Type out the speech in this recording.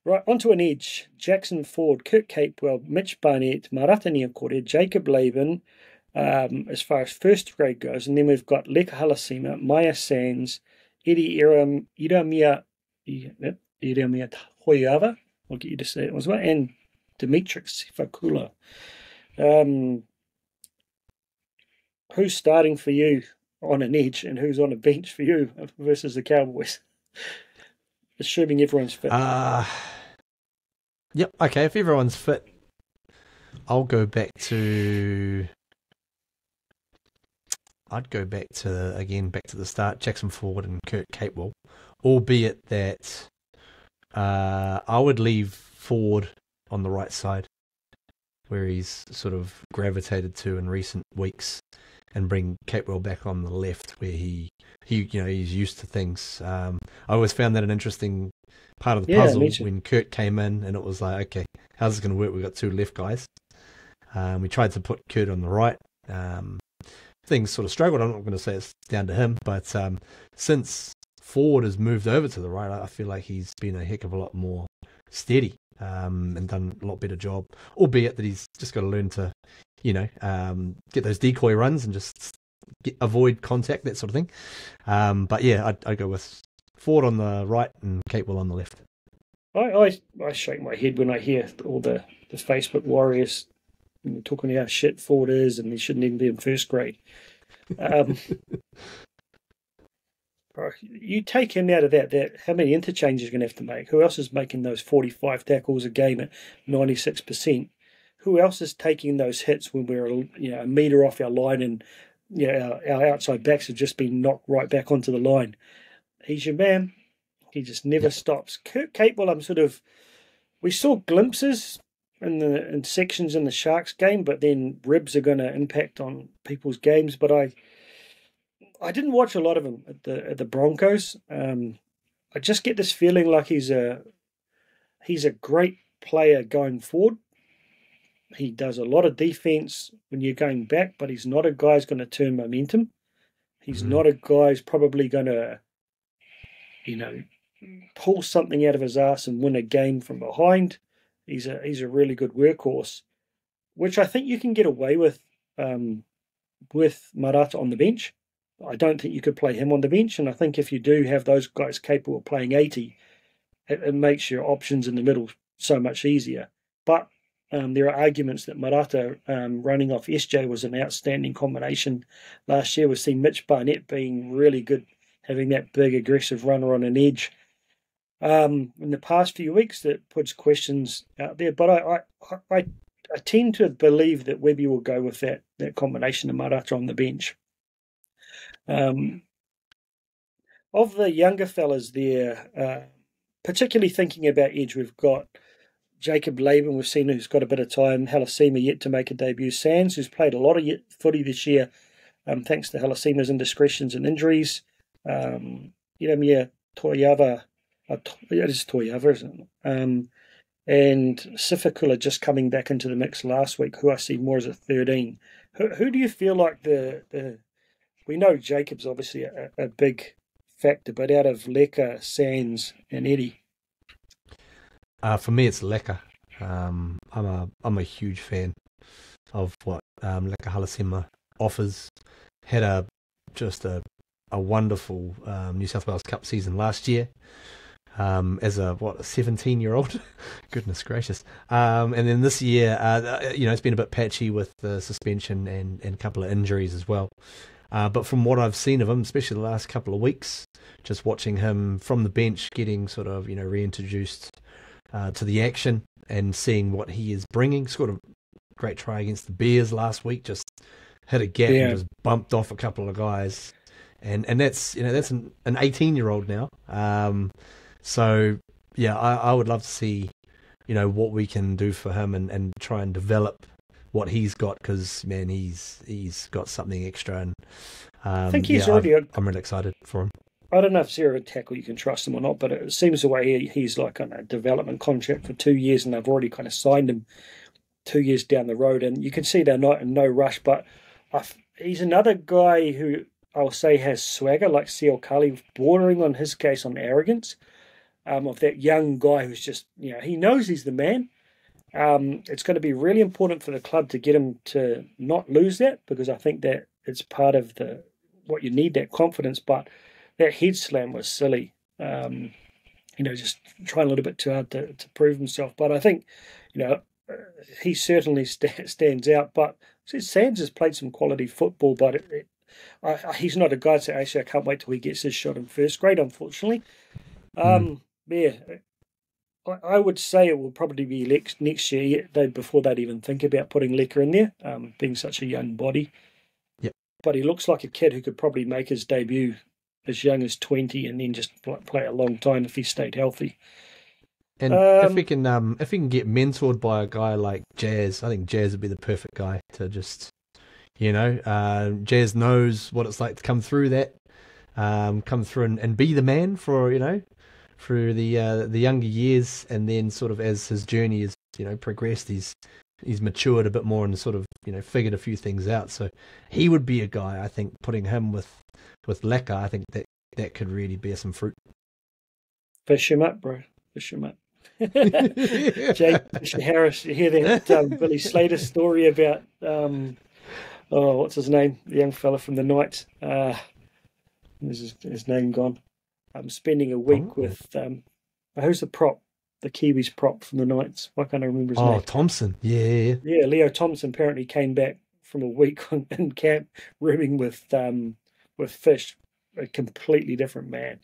Right, onto an edge. Jackson Ford, Kurt Capewell, Mitch Barnett, Marata Niokore, Jacob Laban, as far as first grade goes. And then we've got Leka Halasima, Maya Sands, Eddie Iramia Hoyava, I'll get you to say it as well, and Dimitris Fakula. Who's starting for you on an edge and who's on a bench for you versus the Cowboys? Assuming everyone's fit. Yep, okay, if everyone's fit, I'd go back to the start, Jackson Ford and Kurt Capewell, albeit that I would leave Ford on the right side, where he's sort of gravitated to in recent weeks, and bring Capewell back on the left, where he's used to things. I always found that an interesting part of the puzzle when Kurt came in, and it was like, okay, how's this going to work? We've got two left guys. We tried to put Kurt on the right. Things sort of struggled. I'm not going to say it's down to him, but since Ford has moved over to the right, I feel like he's been a heck of a lot more steady and done a lot better job, albeit that he's just got to learn to, get those decoy runs and just avoid contact, that sort of thing. But yeah, I'd go with Ford on the right and Capewell on the left. I shake my head when I hear all the Facebook warriors talking about how shit Ford is and he shouldn't even be in first grade. You take him out of that how many interchanges you're going to have to make? Who else is making those 45 tackles a game at 96%? Who else is taking those hits when we're a metre off our line and our outside backs have just been knocked right back onto the line? He's your man. He just never stops. Kurt Capewell, we saw glimpses in sections in the Sharks game, but then ribs are going to impact on people's games. But I didn't watch a lot of him at the Broncos. I just get this feeling like he's a great player going forward. He does a lot of defense when you're going back, but he's not a guy who's going to turn momentum. He's not a guy who's probably going to, pull something out of his ass and win a game from behind. He's a really good workhorse, which I think you can get away with Marata on the bench. I don't think you could play him on the bench, and I think if you do have those guys capable of playing 80, it makes your options in the middle so much easier. But there are arguments that Marata running off SJ was an outstanding combination last year. We've seen Mitch Barnett being really good, having that big aggressive runner on an edge. In the past few weeks, that puts questions out there, but I tend to believe that Webby will go with that combination of Marata on the bench. Of the younger fellas there, particularly thinking about edge, we've got Jacob Laban, we've seen who's got a bit of time, Halasima yet to make a debut, Sands, who's played a lot of footy this year, thanks to Halasima's indiscretions and injuries, Iramia Toyava, it is Toyava, isn't it? And Sifakula just coming back into the mix last week, who I see more as a 13. Who do you feel like we know Jacob's obviously a big factor, but out of Leka, Sands, and Eddie? For me, it's Leka. I'm a huge fan of what Leka Halasima offers. Had a wonderful New South Wales Cup season last year as a 17-year-old. Goodness gracious. And then this year, it's been a bit patchy with the suspension and a couple of injuries as well. But from what I've seen of him, especially the last couple of weeks, just watching him from the bench getting sort of, reintroduced to the action and seeing what he is bringing. Scored a great try against the Bears last week, just hit a gap and just bumped off a couple of guys. And that's an 18-year-old now. So, I would love to see, what we can do for him and try and develop what he's got, because, man, he's got something extra. And I think he's already... I'm really excited for him. I don't know if Sarah tackle you can trust him or not, but it seems the way he's like on a development contract for 2 years, and they've already kind of signed him 2 years down the road, and you can see they're not in no rush. But he's another guy who I'll say has swagger, like CL Kali, bordering on his case on arrogance. of that young guy who's just, he knows he's the man. It's going to be really important for the club to get him to not lose that, because I think that it's part of what you need, that confidence. But that head slam was silly. Just trying a little bit too hard to prove himself. But I think, he certainly stands out. But Sands has played some quality football, but he's not a guy to say, actually, I can't wait till he gets his shot in first grade, unfortunately. Yeah, I would say it will probably be next year, before they'd even think about putting Lecker in there, being such a young body. Yep. But he looks like a kid who could probably make his debut as young as 20 and then just play a long time if he stayed healthy. And if he can get mentored by a guy like Jazz, I think Jazz would be the perfect guy to just, Jazz knows what it's like to come through that, come through and be the man for, through the younger years, and then sort of as his journey is, progressed, he's matured a bit more and sort of, figured a few things out. So he would be a guy, I think, putting him with Lecker, I think that could really bear some fruit. Fish him up, bro. Fish him up. Jake Fisher Harris, you hear that Billy Slater story about what's his name, the young fella from the Knights, his name gone. I'm spending a week with who's the Kiwis prop from the Knights, why can't I remember his name? Oh, Thompson. Yeah, Leo Thompson apparently came back from a week in camp rooming with Fish, a completely different man.